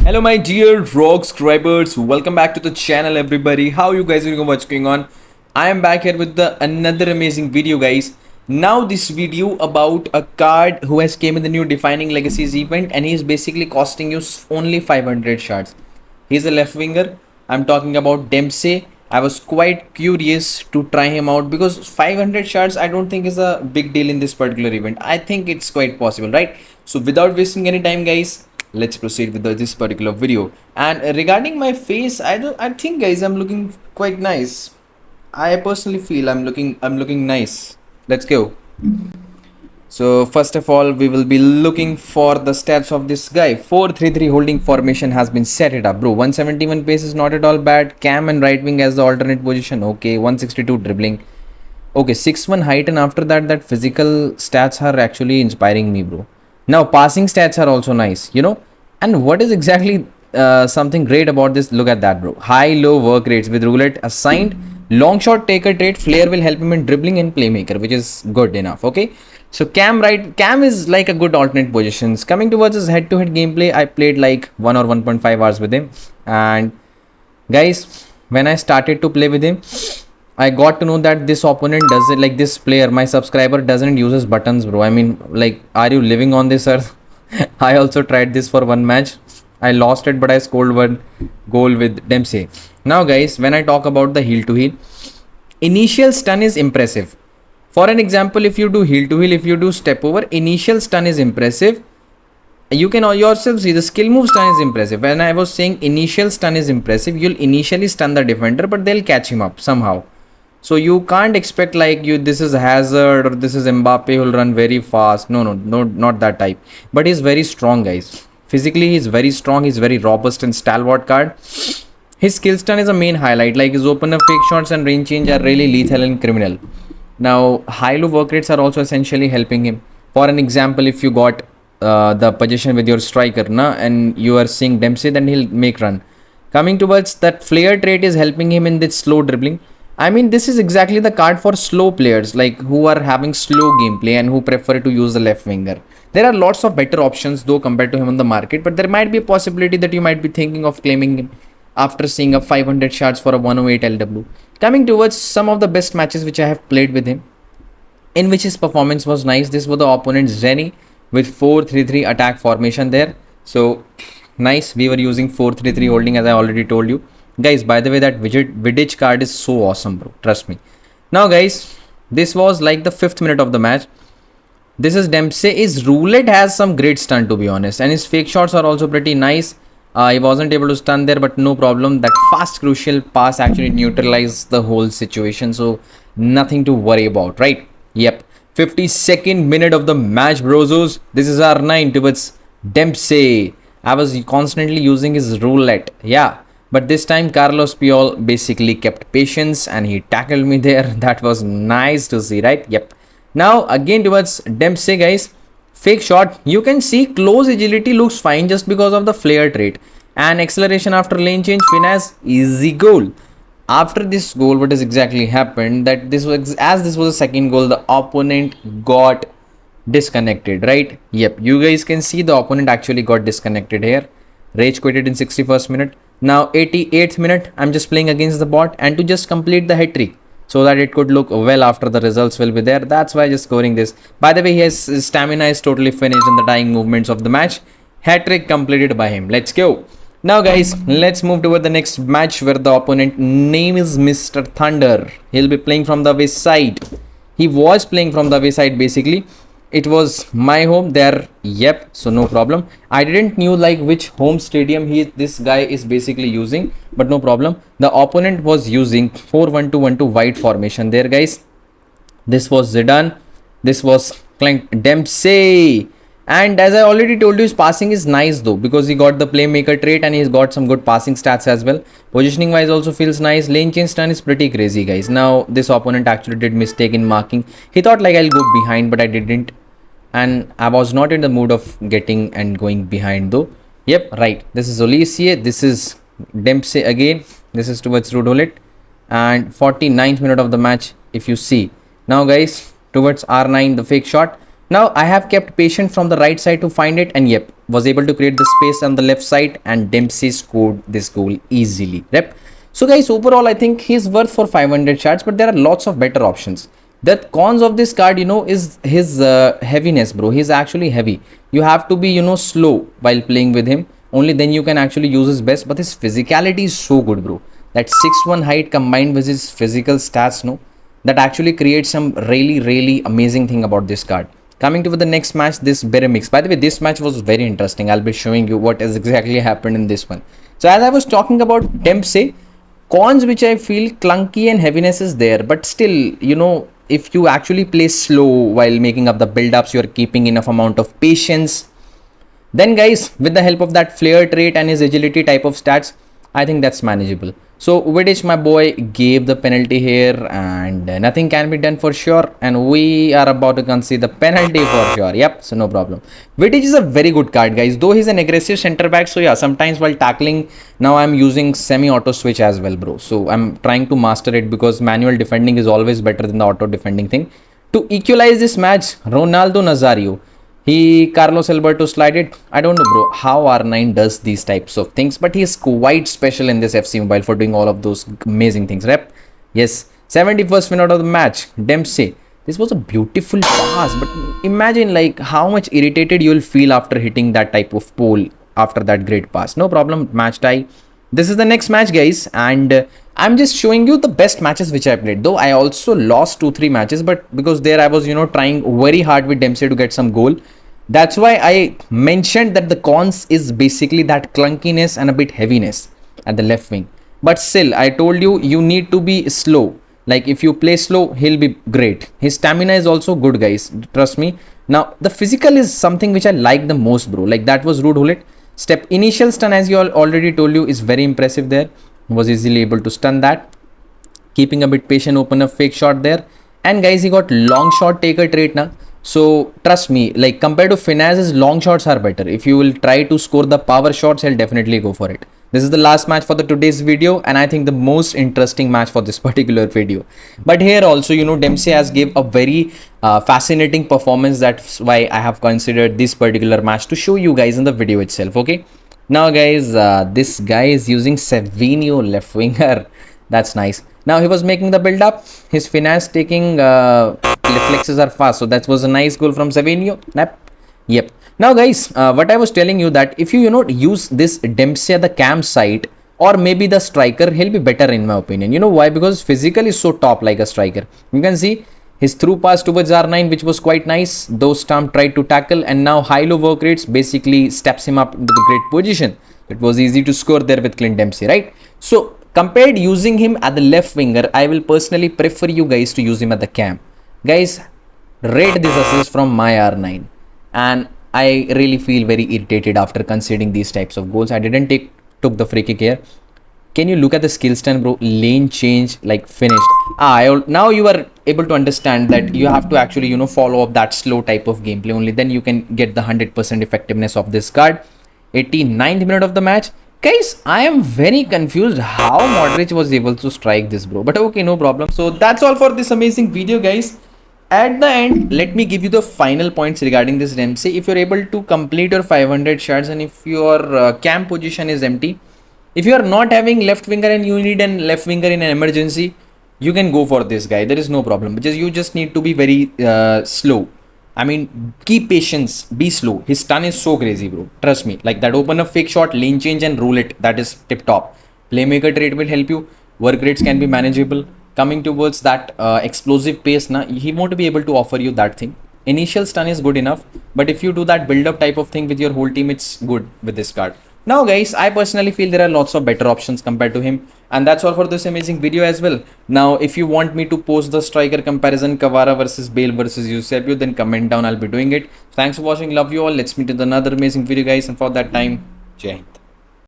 Hello my dear rock subscribers, welcome back to the channel everybody. How you guys doing? What's going on? I am back here with another amazing video, guys. Now this video about a card who has came in the new Defining Legacies event, and he is basically costing you only 500 shards. He's a left winger. I'm talking about Dempsey. I was quite curious to try him out because 500 shards I don't think is a big deal in this particular event. I think it's quite possible, right? So without wasting any time, guys, let's proceed with this particular video. And regarding my face, I think, guys, I'm looking quite nice. I personally feel I'm looking nice. Let's go. So first of all, we will be looking for the stats of this guy. 4-3-3 holding formation has been set it up, bro. 171 pace is not at all bad. Cam and right wing as the alternate position. Okay, 162 dribbling. Okay, 6'1" height, and after that physical stats are actually inspiring me, bro. Now passing stats are also nice, and what is exactly something great about this? Look at that, bro. High low work rates with roulette assigned. Long shot taker trait, flair will help him in dribbling and playmaker, which is good enough. Okay, so Cam is like a good alternate positions. Coming towards his head-to-head gameplay, I played like 1 or 1.5 hours with him, and guys, when I started to play with him, I got to know that this opponent doesn't, like, this player, my subscriber doesn't uses buttons, bro. I mean, like, are you living on this earth? I also tried this for one match. I lost it, but I scored one goal with Dempsey. Now, guys, when I talk about the heel to heel, initial stun is impressive. For an example, if you do heel to heel, if you do step over, initial stun is impressive. You can yourself see the skill move stun is impressive. When I was saying initial stun is impressive, you'll initially stun the defender, but they'll catch him up somehow. So you can't expect like this is Hazard or this is Mbappe who'll run very fast. No, not that type. But he's very strong, guys. Physically, he's very strong. He's very robust and stalwart card. His skill stun is a main highlight. Like his opener, fake shots and range change are really lethal and criminal. Now, high-low work rates are also essentially helping him. For an example, if you got the position with your striker and you are seeing Dempsey, then he'll make run. Coming towards that, flair trait is helping him in this slow dribbling. I mean, this is exactly the card for slow players, like who are having slow gameplay and who prefer to use the left winger. There are lots of better options though compared to him on the market, but there might be a possibility that you might be thinking of claiming him after seeing a 500 shards for a 108 LW. Coming towards some of the best matches which I have played with him, in which his performance was nice. This was the opponent Zenny with 4-3-3 attack formation there. So nice, we were using 4-3-3 holding, as I already told you. Guys, by the way, that Vidic card is so awesome, bro. Trust me. Now, guys, this was like the 5th minute of the match. This is Dempsey. His roulette has some great stun, to be honest. And his fake shots are also pretty nice. He wasn't able to stun there, but no problem. That fast, crucial pass actually neutralized the whole situation. So, nothing to worry about, right? Yep. 52nd minute of the match, brozos. This is R9 towards Dempsey. I was constantly using his roulette. Yeah. But this time Carlos Puyol basically kept patience and he tackled me there. That was nice to see, right? Yep. Now again towards Dempsey, guys. Fake shot. You can see close agility looks fine just because of the flair trait. And acceleration after lane change, finesse, easy goal. After this goal, what has exactly happened? That this was, as this was a second goal, the opponent got disconnected, right? Yep. You guys can see the opponent actually got disconnected here. Rage quitted in 61st minute. Now 88th minute, I'm just playing against the bot and to just complete the hat trick so that it could look well after the results will be there. That's why just scoring this. By the way, his stamina is totally finished in the dying movements of the match. Hat trick completed by him. Let's go. Now, guys, let's move toward the next match where the opponent name is Mr. Thunder. He'll be playing from the away side. He was playing from the away side basically. It was my home there. Yep, so no problem. I didn't knew like which home stadium this guy is basically using, but no problem. The opponent was using 4-1-2-1-2 wide formation there, guys. This was Zidane. This was Dempsey. And as I already told you, his passing is nice though, because he got the playmaker trait and he's got some good passing stats as well. Positioning wise also feels nice. Lane change stun is pretty crazy, guys. Now this opponent actually did mistake in marking. He thought like I'll go behind, but I didn't. And I was not in the mood of getting and going behind though. Yep, right. This is Olivier. This is Dempsey again. This is towards Rudolet. And 49th minute of the match, if you see. Now, guys, towards R9, the fake shot. Now, I have kept patient from the right side to find it. And yep, was able to create the space on the left side, and Dempsey scored this goal easily. Rep. So guys, overall I think he's worth for 500 shards, but there are lots of better options. The cons of this card, is his heaviness, bro. He's actually heavy. You have to be, slow while playing with him. Only then you can actually use his best. But his physicality is so good, bro. That 6'1" height combined with his physical stats, that actually creates some really, really amazing thing about this card. Coming to the next match, this better mix. By the way, this match was very interesting. I'll be showing you what has exactly happened in this one. So as I was talking about Dempsey, cons which I feel clunky and heaviness is there, but still, if you actually play slow while making up the build-ups, you're keeping enough amount of patience, then guys, with the help of that flair trait and his agility type of stats, I think that's manageable. So Vidic, my boy, gave the penalty here, and nothing can be done for sure, and we are about to concede the penalty for sure. Yep, so no problem. Vidic is a very good card, guys, though he's an aggressive center back. So yeah, sometimes while tackling, now I'm using semi-auto switch as well, bro. So I'm trying to master it, because manual defending is always better than the auto defending thing. To equalize this match, Ronaldo Nazario, Carlos Alberto slide it. I don't know, bro, how R9 does these types of things, but he is quite special in this FC Mobile for doing all of those amazing things. Rep. Yes, 71st minute of the match. Dempsey. This was a beautiful pass, but imagine like how much irritated you'll feel after hitting that type of pole after that great pass. No problem. Match tie. This is the next match, guys, and I'm just showing you the best matches which I played. Though I also lost 2-3 matches, but because there I was, trying very hard with Dempsey to get some goal. That's why I mentioned that the cons is basically that clunkiness and a bit heaviness at the left wing. But still, I told you, you need to be slow. Like if you play slow, he'll be great. His stamina is also good, guys. Trust me. Now, the physical is something which I like the most, bro. Like that was Rude Hullet. Step initial stun, as you all already told you, is very impressive there. Was easily able to stun that. Keeping a bit patient, open a fake shot there. And guys, he got long shot taker trait now. So trust me, like compared to Finaz's, long shots are better. If you will try to score the power shots, he'll definitely go for it. This is the last match for the today's video, and I think the most interesting match for this particular video. But here also, Dempsey has gave a very fascinating performance. That's why I have considered this particular match to show you guys in the video itself. Okay. Now guys, this guy is using Savinio left winger. That's nice. Now he was making the build up. His finance taking reflexes are fast. So that was a nice goal from Savinio. Yep. Now guys, what I was telling you, that if you use this Dempsey at the cam side or maybe the striker, he'll be better in my opinion. You know why? Because physically is so top like a striker. You can see his through pass towards R9, which was quite nice. Those Stamp tried to tackle, and now high-low work rates basically steps him up into the great position. It was easy to score there with Clint Dempsey, right? So compared using him at the left winger, I will personally prefer you guys to use him at the cam. Guys, rate this assist from my R9, and I really feel very irritated after conceding these types of goals. I didn't took the free kick here. Can you look at the skill stand, bro? Lane change, like finished. Now you are able to understand that you have to actually, follow up that slow type of gameplay. Only then you can get the 100% effectiveness of this card. 89th minute of the match. Guys, I am very confused how Modric was able to strike this, bro. But okay, no problem. So that's all for this amazing video, guys. At the end, let me give you the final points regarding this Dempsey. If you're able to complete your 500 shards, and if your camp position is empty, if you are not having left winger and you need a left winger in an emergency, you can go for this guy. There is no problem. You just need to be very slow. I mean, keep patience, be slow. His stun is so crazy, bro. Trust me. Like that, open a fake shot, lane change and roll it. That is tip top. Playmaker trait will help you. Work rates can be manageable. Coming towards that explosive pace, he won't be able to offer you that thing. Initial stun is good enough, but if you do that build up type of thing with your whole team, it's good with this card. Now guys, I personally feel there are lots of better options compared to him, and that's all for this amazing video as well. Now if you want me to post the striker comparison, Kvara versus Bale versus Eusebio, then comment down, I'll be doing it. Thanks for watching, love you all. Let's meet in another amazing video, guys, and for that time, Jai Hind.